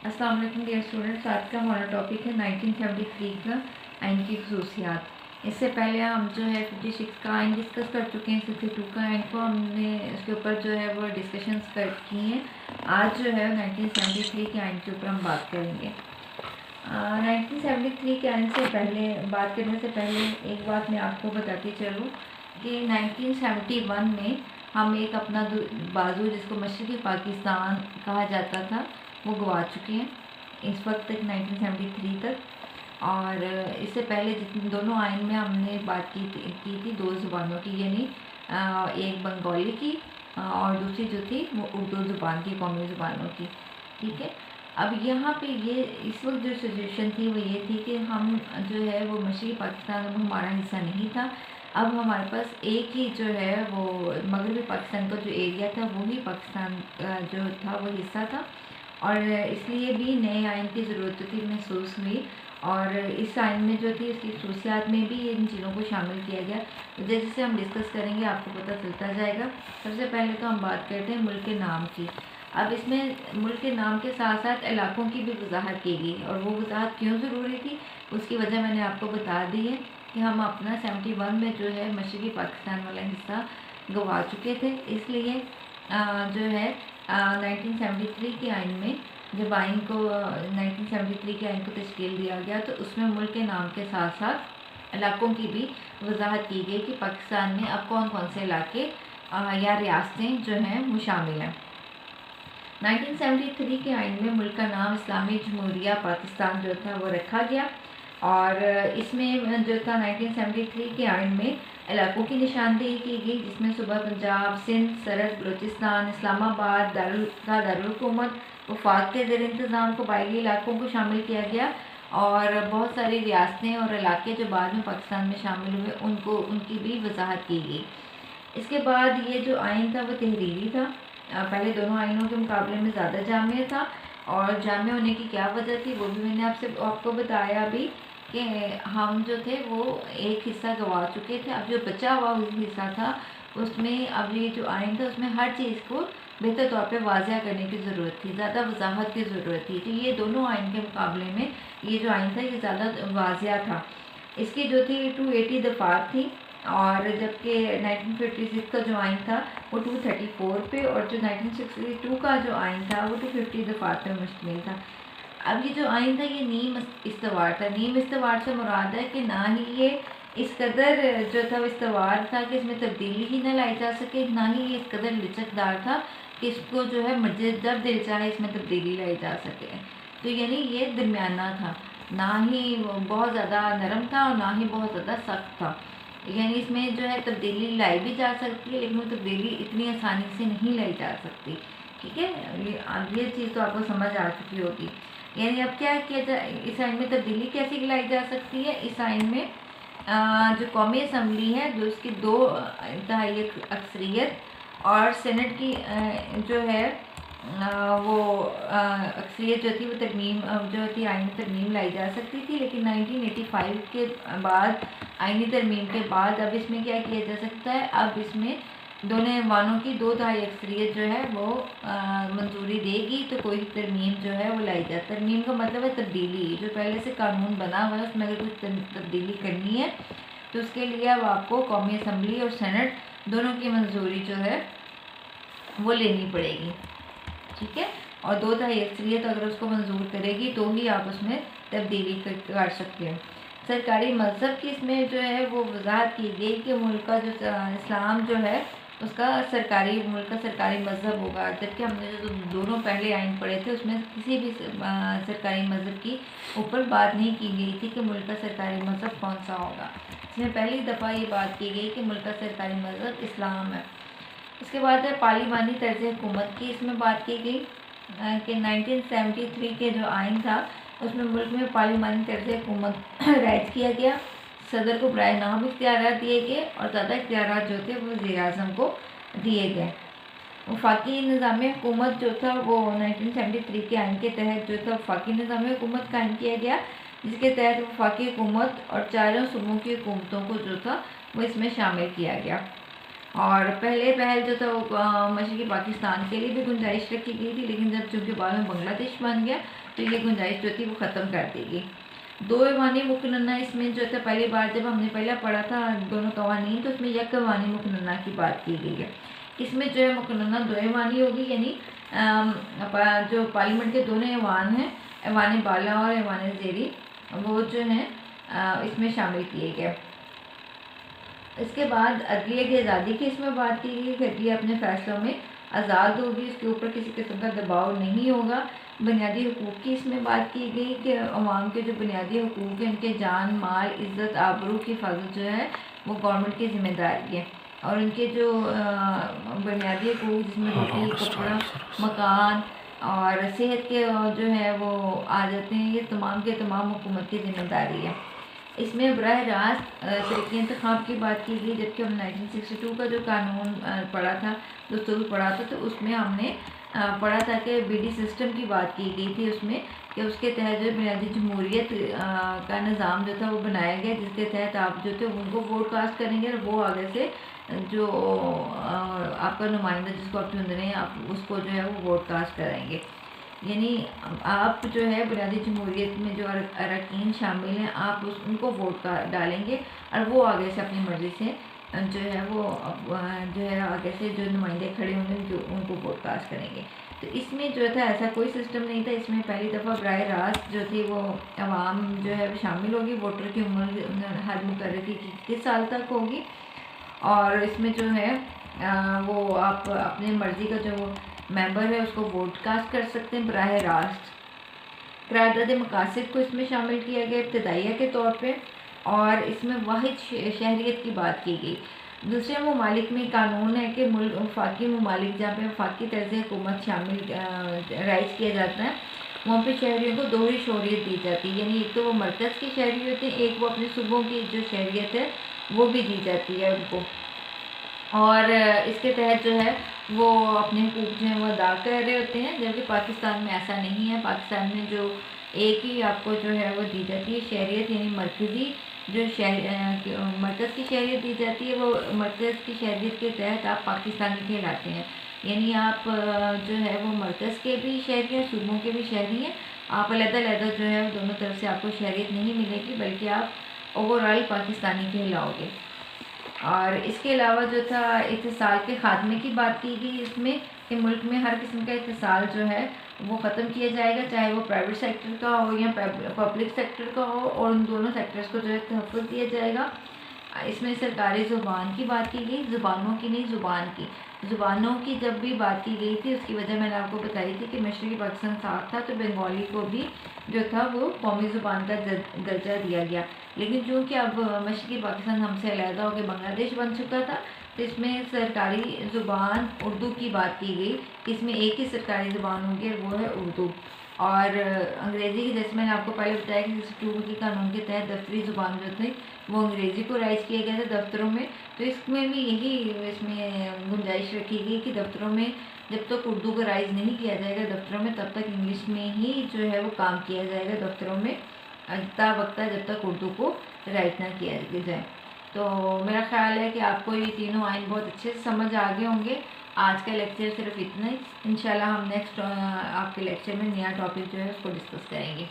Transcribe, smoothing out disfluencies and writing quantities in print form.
अस्सलाम वालेकुम dear students. आज का हमारा टॉपिक है 1973 का आइन की खसूसियात। इससे पहले हम जो है 56 का आइन डिस्कस कर चुके हैं। 62 का आइन को हमने इसके ऊपर जो है वो डिस्कशंस कर की हैं। आज जो है 1973 के आइन के ऊपर हम बात करेंगे। 1973 के आइन से पहले बात करने से पहले एक बात मैं आपको बताती चलूँ कि 1971 में हम एक अपना बाजू जिसको मशरक़ी पाकिस्तान कहा जाता था वो गवा चुके हैं इस वक्त तक 1973 तक। और इससे पहले जितनी दोनों आइन में हमने बात की थी दो ज़ुबानों की, यानी एक बंगाली की और दूसरी जो थी वो उर्दू ज़ुबान की, कौमी ज़ुबानों की। ठीक है, अब यहाँ पे ये इस वक्त जो सिचुएशन थी वो ये थी कि हम जो है वो मशरक़ी पाकिस्तान अब हमारा हिस्सा नहीं था। अब हमारे पास एक ही जो है वो मगरबी पाकिस्तान का जो एरिया था वो ही पाकिस्तान जो था वो हिस्सा था, और इसलिए भी नए आइन की ज़रूरत थी महसूस हुई। और इस आइन में जो थी इसकी खसूसियात में भी इन चीज़ों को शामिल किया गया। तो जैसे जैसे हम डिस्कस करेंगे आपको पता चलता जाएगा। सबसे पहले तो हम बात करते हैं मुल्क के नाम की। अब इसमें मुल्क के नाम के साथ साथ इलाकों की भी वजाहत की गई, और वो वजाहत क्यों ज़रूरी थी उसकी वजह मैंने आपको बता दी है कि हम अपना 71 में जो है मशरक़ी पाकिस्तान वाला हिस्सा गंवा चुके थे। इसलिए जो है 1973 के आइन में जब आइन को 1973 के आइन को तश्कील दिया गया तो उसमें मुल्क के नाम के साथ साथ इलाकों की भी वजाहत की गई कि पाकिस्तान में अब कौन कौन से इलाके या रियासतें जो हैं वो शामिल हैं। 1973 के आइन में मुल्क का नाम इस्लामी जमहूरिया पाकिस्तान जो था वो रखा गया, और इसमें जो था 1973 के आइन में इलाकों की निशानदेही की गई, जिसमें सुबह पंजाब, सिंध, सरहद, बलूचिस्तान, इस्लामाबाद, दारुल-हुकूमत, वफाक के ज़ेर इंतज़ाम कबायली इलाकों को शामिल किया गया, और बहुत सारी रियासतें और इलाके जो बाद में पाकिस्तान में शामिल हुए उनकी भी वजाहत की गई। इसके बाद ये जो आइन था वो तहरीरी था। पहले दोनों आइनों के मुकाबले में ज़्यादा जामिया था, और जामिया होने की क्या वजह थी वो भी मैंने आपको बताया अभी कि हम जो थे वो एक हिस्सा गंवा चुके थे। अब जो बचा हुआ हिस्सा था उसमें अब ये जो आइन था उसमें हर चीज़ को बेहतर तौर पे वाज़िया करने की ज़रूरत थी, ज़्यादा वजाहत की ज़रूरत थी। तो ये दोनों आइन के मुकाबले में ये जो आइन था ये ज़्यादा वाज़िया था। इसकी जो थी 280 दफ़ात थी, और जबकि 1956 का जो आइन था वो 234 पे, और जो 1962 का जो आइन था वो 250 दफ़ात पे मुश्तमिल था। अब ये जो आइन था ये नीम इस्तवार था। नीम इस्तवार से मुराद है कि ना ही ये इस कदर जो था इस्तवार था कि इसमें तब्दीली ही ना लाई जा सके, ना ही ये इस कदर लचकदार था कि इसको जो है जब दिल चाहे इसमें तब्दीली लाई जा सके। तो यानी ये दरमियाना था, ना ही बहुत ज़्यादा नरम था और ना ही बहुत ज़्यादा सख्त था। यानी इसमें जो है तब्दीली लाई भी जा सकती है, लेकिन वो तब्दीली इतनी आसानी से नहीं लाई जा सकती। ठीक है, ये चीज़ तो आपको समझ आ चुकी होगी। यानी अब क्या किया जाए, इस आइन में तब्दीली कैसे लाई जा सकती है। इस आइन में जो कौमी असम्बली है जो उसकी 2 तिहाई अक्सरियत और सेनेट की जो है वो अक्सरियत जो थी वो तरमीम जो थी आइनी तरमीम लाई जा सकती थी। लेकिन 1985 के बाद आइनी तरमीम के बाद अब इसमें क्या किया जा सकता है, अब इसमें दोनों ऐवानों की 2 तिहाई अक्सरियत जो है वो मंजूरी देगी तो कोई तरमीम जो है वो लाई जाए। तरमीम का मतलब है तब्दीली। जो पहले से कानून बना हुआ है उसमें अगर कुछ तब्दीली करनी है तो उसके लिए अब आपको कौमी असम्बली और सेनेट दोनों की मंजूरी जो है वो लेनी पड़ेगी। ठीक है, और 2 तिहाई अक्सरियत अगर उसको मंजूर करेगी तो ही आप उसमें तब्दीली कर सकते हैं। सरकारी मज़हब की इसमें जो है वो वजाहत की गई कि मुल्क का जो इस्लाम जो है उसका मुल्क का सरकारी मज़हब होगा। जबकि हमने जो दोनों पहले आइन पढ़े थे उसमें किसी भी सरकारी मज़हब की ऊपर बात नहीं की गई थी कि मुल्क का सरकारी मज़हब कौन सा होगा। इसमें पहली दफ़ा ये बात की गई कि मुल्क का सरकारी मज़हब इस्लाम है। इसके बाद है पार्लिमानी तर्ज हुकूमत की। इसमें बात की गई कि 1973 के जो आइन था उसमें मुल्क में पार्लिमानी तर्ज हुकूमत राइज किया गया। सदर को बराए नाम इख्तियारात दिए गए और ज़्यादा इख्तियारात जो थे वो वज़ीर आज़म को दिए गए। वफाकी निज़ाम हुकूमत जो था वो 1973 के आइन के तहत जो था वफाकी निज़ाम हुकूमत कायम किया गया, जिसके तहत वफाकी हुकूमत और चारों सूबों की हुकूमतों को जो था वो इसमें शामिल किया गया। और पहल जो था वो मशरक़ी पाकिस्तान के लिए भी गुंजाइश रखी गई थी, लेकिन जब चूँकि बाद में बांग्लादेश बन गया تو یہ گنجائش جو تھی وہ ختم کر دی گئی۔ 2 ایوانی مقننہ اس میں جو تھا پہلی بار جب ہم نے پہلا پڑھا تھا دونوں قوانین، تو اس میں یک ایوانی مقننہ کی بات کی گئی ہے۔ اس میں جو ہے مقننہ 2 ایوانی ہوگی، یعنی جو پارلیمنٹ کے دونوں ایوان ہیں، ایوان بالا اور ایوان زیری، وہ جو ہیں اس میں شامل کیے گئے۔ اس کے بعد عدلیہ کی آزادی کی اس میں بات کی گئی کہ عدلیہ اپنے فیصلوں میں آزاد ہوگی، اس کے اوپر کسی قسم کا دباؤ نہیں ہوگا۔ بنیادی حقوق کی اس میں بات کی گئی کہ عوام کے جو بنیادی حقوق ہیں، ان کے جان مال عزت آبرو کی حفاظت جو ہے وہ گورنمنٹ کی ذمہ داری ہے، اور ان کے جو بنیادی حقوق جس میں روٹی کپڑا مکان اور صحت کے جو ہے وہ آ جاتے ہیں، یہ تمام کے تمام حکومت کی ذمہ داری ہے۔ اس میں براہ راست طریقۂ انتخاب کی بات کی گئی، جبکہ ہم 1962 کا جو قانون پڑھا تھا، دستور پڑھا تھا، تو اس میں ہم نے پڑھا تھا کہ بی ڈی سسٹم کی بات کی گئی تھی اس میں، کہ اس کے تحت جو بنیادی جمہوریت کا نظام جو تھا وہ بنایا گیا، جس کے تحت آپ جو تھے ان کو ووٹ کاسٹ کریں گے، اور وہ آگے سے جو آپ کا نمائندہ جس کو آپ چن رہے ہیں، آپ اس کو جو ہے وہ ووٹ کاسٹ کریں گے۔ یعنی آپ جو ہے بنیادی جمہوریت میں جو اراکین شامل ہیں، آپ ان کو ووٹ ڈالیں گے، اور وہ آگے سے اپنی مرضی سے جو ہے وہ جو ہے آگے سے جو نمائندے کھڑے ہوں گے ان کو ووٹ کاسٹ کریں گے۔ تو اس میں جو تھا ایسا کوئی سسٹم نہیں تھا، اس میں پہلی دفعہ براہ راست جو تھی وہ عوام جو ہے شامل ہوگی۔ ووٹر کی عمر حد مقرر کی 21 سال تک ہوگی، اور اس میں جو ہے وہ آپ اپنے مرضی کا جو ممبر ہے اس کو ووٹ کاسٹ کر سکتے ہیں براہ راست۔ قرارداد مقاصد کو اس میں شامل کیا گیا ابتدائیہ کے طور پہ، اور اس میں واحد شہریت کی بات کی گئی۔ دوسرے ممالک میں قانون ہے کہ وفاقی ممالک جہاں پہ وفاقی طرز حکومت شامل رائج کیا جاتا ہے، وہاں پہ شہریوں کو دوہری شہریت دی جاتی ہے، یعنی ایک تو وہ مرکز کی شہری ہوتے ہیں، ایک وہ اپنے صوبوں کی جو شہریت ہے وہ بھی دی جاتی ہے ان کو، اور اس کے تحت جو ہے وہ اپنے حقوق جو ہیں وہ ادا کر رہے ہوتے ہیں، جبکہ پاکستان میں ایسا نہیں ہے۔ پاکستان میں جو ایک ہی آپ کو جو ہے وہ دی جاتی ہے شہریت، یعنی مرکزی جو مرکز کی شہریت دی جاتی ہے، وہ مرکز کی شہریت کے تحت آپ پاکستانی کہلاتے ہیں، یعنی آپ جو ہے وہ مرکز کے بھی شہری ہیں، صوبوں کے بھی شہری ہیں، آپ علیحدہ علیحدہ جو ہے دونوں طرف سے آپ کو شہریت نہیں ملے گی، بلکہ آپ اوور آل پاکستانی کہلاؤ گے۔ اور اس کے علاوہ جو تھا اتصال کے خاتمے کی بات کی گئی اس میں، کہ ملک میں ہر قسم کا اتصال جو ہے وہ ختم کیا جائے گا، چاہے وہ پرائیویٹ سیکٹر کا ہو یا پبلک سیکٹر کا ہو، اور ان دونوں سیکٹرز کو جو ہے تحفظ دیا جائے گا۔ اس میں سرکاری زبان کی بات کی گئی، زبانوں کی نہیں، زبان کی۔ زبانوں کی جب بھی بات کی گئی تھی، اس کی وجہ میں نے آپ کو بتائی تھی کہ مشرقی پاکستان صاف تھا تو بنگالی کو بھی جو تھا وہ قومی زبان کا درجہ دیا گیا، لیکن چونکہ اب مشرقی پاکستان ہم سے علیحدہ ہو کے بنگلہ دیش بن چکا تھا، تو اس میں سرکاری زبان اردو کی بات کی گئی، اس میں ایک ہی سرکاری زبان ہوگی اور وہ ہے اردو۔ اور انگریزی کی، جیسے میں نے آپ کو پہلے بتایا کہ 62 کی قانون کے تحت دفتری زبان جو تھی وہ انگریزی کو رائج کیا گیا تھا دفتروں میں، تو اس میں بھی یہی اس میں گنجائش رکھی گئی کہ دفتروں میں جب تک اردو کو رائج نہیں کیا جائے گا دفتروں میں، تب تک انگلش میں ہی جو ہے وہ کام کیا جائے گا دفتروں میں، تا وقتہ جب تک اردو کو رائج نہ کیا جائے۔ تو میرا خیال ہے کہ آپ کو یہ تینوں آئین بہت اچھے سے سمجھ آ گئے ہوں گے۔ آج کا لیکچر صرف اتنا ہی، انشاءاللہ ہم نیکسٹ آپ کے لیکچر میں نیا ٹاپک جو ہے اس کو ڈسکس کریں گے۔